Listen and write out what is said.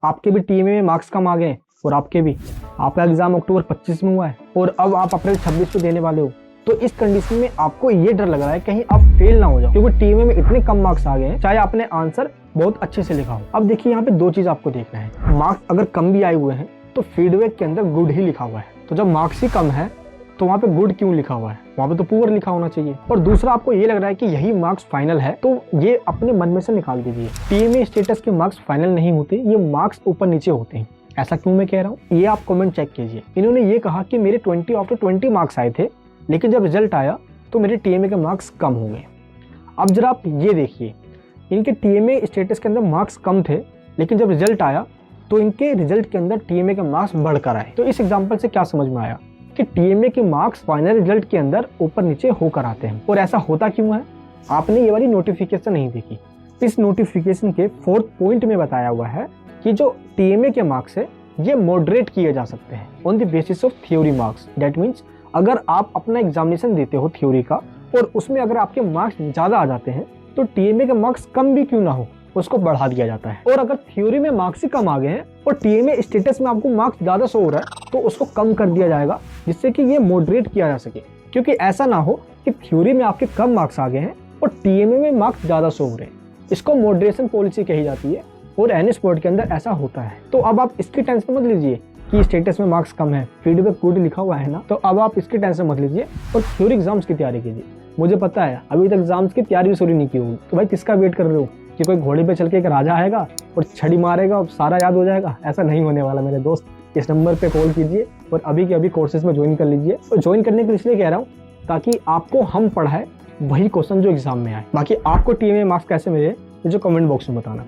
आपके भी टीएमए में मार्क्स कम आ गए और आपके भी, आपका एग्जाम अक्टूबर 25 में हुआ है और अब आप अप्रैल 26 में देने वाले हो, तो इस कंडीशन में आपको ये डर लग रहा है कहीं आप फेल ना हो जाओ, क्योंकि टीएमए में इतने कम मार्क्स आ गए हैं, चाहे आपने आंसर बहुत अच्छे से लिखा हो। अब देखिए यहाँ पे दो चीज आपको देखना है, मार्क्स अगर कम भी आए हुए हैं तो फीडबैक के अंदर गुड ही लिखा हुआ है, तो जब मार्क्स ही कम है तो वहाँ पे गुड क्यों लिखा हुआ है, वहाँ पे तो पुअर लिखा होना चाहिए। और दूसरा, आपको ये लग रहा है कि यही मार्क्स फाइनल है, तो ये अपने मन में से निकाल दीजिए। टीएमए स्टेटस के मार्क्स फाइनल नहीं होते, ये मार्क्स ऊपर नीचे होते हैं। ऐसा क्यों मैं कह रहा हूँ, ये आप कमेंट चेक कीजिए। इन्होंने ये कहा कि मेरे 20 ऑफ 20 मार्क्स आए थे, लेकिन जब रिजल्ट आया तो मेरे टीएमए के मार्क्स कम हो गए। अब जरा आप ये देखिए, इनके टीएमए स्टेटस के अंदर मार्क्स कम थे, लेकिन जब रिजल्ट आया तो इनके रिजल्ट के अंदर टीएमए के मार्क्स बढ़कर आए। तो इस एग्जाम्पल से क्या समझ में आया कि टीएमए के मार्क्स फाइनल रिजल्ट के अंदर ऊपर नीचे होकर आते हैं। और ऐसा होता क्यों है, आपने ये वाली नोटिफिकेशन नहीं देखी। इस नोटिफिकेशन के 4th पॉइंट में बताया हुआ है कि जो टीएमए के मार्क्स है ये मॉडरेट किए जा सकते हैं on the basis of theory marks. That means अगर आप अपना एग्जामिनेशन देते हो थ्योरी का और उसमें अगर आपके मार्क्स ज़्यादा आ जाते हैं तो टीएमए के मार्क्स कम भी क्यों ना हो, उसको बढ़ा दिया जाता है। और अगर थ्योरी में मार्क्स ही कम आ गए हैं और टीएमए स्टेटस में आपको मार्क्स ज़्यादा शो हो रहा है तो उसको कम कर दिया जाएगा, जिससे कि ये मॉडरेट किया जा सके। क्योंकि ऐसा ना हो कि थ्योरी में आपके कम मार्क्स आ गए हैं और टीएमए में मार्क्स ज़्यादा शो हो रहे हैं। इसको मॉडरेशन पॉलिसी कही जाती है और एनएस बोर्ड के अंदर ऐसा होता है। तो अब आप इसकी टेंशन मत लीजिए कि स्टेटस में मार्क्स कम है, फीडबैक गुड लिखा हुआ है ना, तो अब आप इसकी टेंशन मत लीजिए और थ्योरी एग्जाम्स की तैयारी कीजिए। मुझे पता है अभी तक एग्जाम्स की तैयारी भी शुरू नहीं की होगी, तो भाई किसका वेट कर रहे हो कि कोई घोड़े पे चल के एक राजा आएगा और छड़ी मारेगा और सारा याद हो जाएगा? ऐसा नहीं होने वाला मेरे दोस्त। इस नंबर पे कॉल कीजिए और अभी के अभी कोर्सेज में ज्वाइन कर लीजिए। और ज्वाइन करने के लिए इसलिए कह रहा हूँ ताकि आपको हम पढ़ाए वही क्वेश्चन जो एग्जाम में आए। बाकी आपको टीएमए मार्क्स कैसे मिले, जो कमेंट बॉक्स में बताना।